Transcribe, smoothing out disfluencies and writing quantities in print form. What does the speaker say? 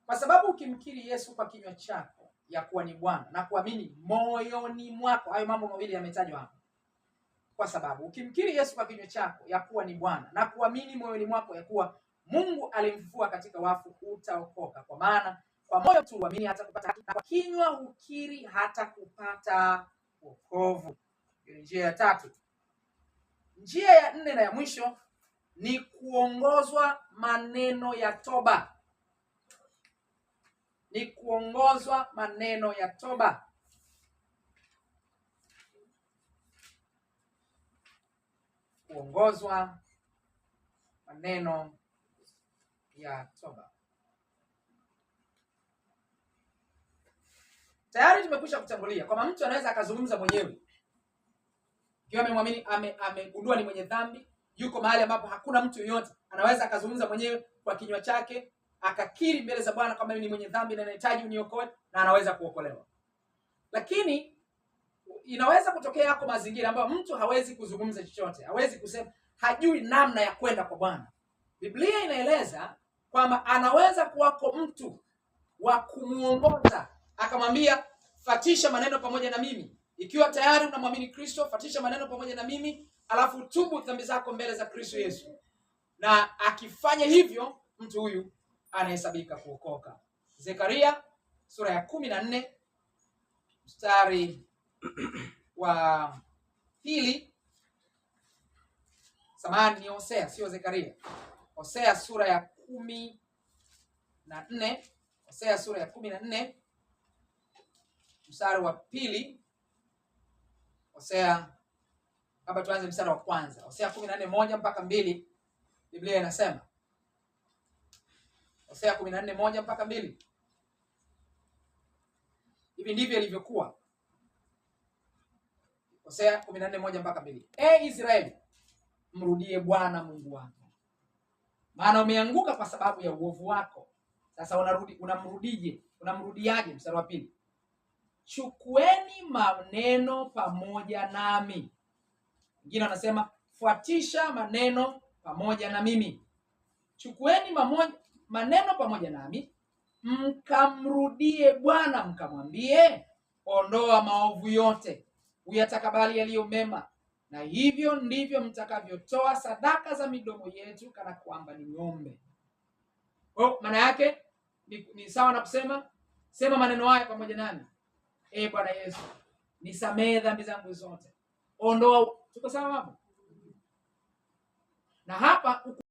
Kwa sababu ukimkiri Yesu kwa kinywa chako ya kuwa ni Bwana na kuamini moyoni mwako, hayo mambo mawili yametajwa hapa. Kwa sababu ukimkiri Yesu kwa kinywa chako ya kuwa ni Bwana na kuamini moyoni mwako ya kuwa Mungu alimfufua katika wafu, utaokoka. Kwa maana kwa moyo tu uamini hata kupata haki, na kwa kinywa hukiri hata kupata wokovu. Hiyo njia ya tatu. Njia ya nne na ya mwisho ni kuongozwa maneno ya toba. Ni kuongozwa maneno ya toba. Kuongozwa maneno ya toba. Tayari tumekwisha kutangulia kwamba mtu anaweza akazungumza mwenyewe ikiwa amemwamini, amegundua ni mwenye dhambi, yuko mahali ambapo hakuna mtu yeyote, anaweza akazungumza mwenyewe kwa kinywa chake, akakiri mbele za Bwana kwamba ni mwenye dhambi na nahitaji uniokoe, na anaweza kuokolewa. Lakini inaweza kutokea yako mazingira ambayo mtu hawezi kuzungumza chochote, hawezi kusema, hajui namna ya kwenda kwa Bwana. Biblia inaeleza kwamba anaweza kuwako mtu wa kumuongoza, akamwambia fatisha maneno pamoja na mimi. Ikiwa tayari unamwamini Kristo, fatisha maneno pamoja na mimi, alafu tubu dhambi zako mbele za Kristo Yesu. Na akifanya hivyo, mtu huyu anahesabika kuokoka. Zekaria sura ya 14 mstari wa 2. Samahani, ni Hosea, sio Zekaria. Hosea sura ya 14. Hosea sura ya 14 mstari wa 2. Hosea, kabla tuanze mstari wa kwanza, Hosea 14:1 mpaka 2, Biblia inasema. Hosea 14:1 mpaka 2. Hivi ndivyo ilivyokuwa. Hosea 14:1 mpaka 2. Israeli, mrudie Bwana Mungu wako, maana umeanguka kwa sababu ya uovu wako. Sasa unamrudije? Unamrudiaje? Mstari wa 2. Chukueni maneno pamoja nami. Wengine wanasema fuatisha maneno pamoja na mimi. Chukueni maneno pamoja nami, mkamrudie Bwana, mkamwambie, ondoa maovu yote, uyatakabali yaliyo mema, na hivyo ndivyo mtakavyotoa sadaka za midomo yetu kana kwamba ni ng'ombe. Maana yake ni sawa na kusema, sema maneno haya pamoja nami. Bwana Yesu, nisamehe dhambi zangu zote, ondoa. Tuko sawa hapo? Na hapa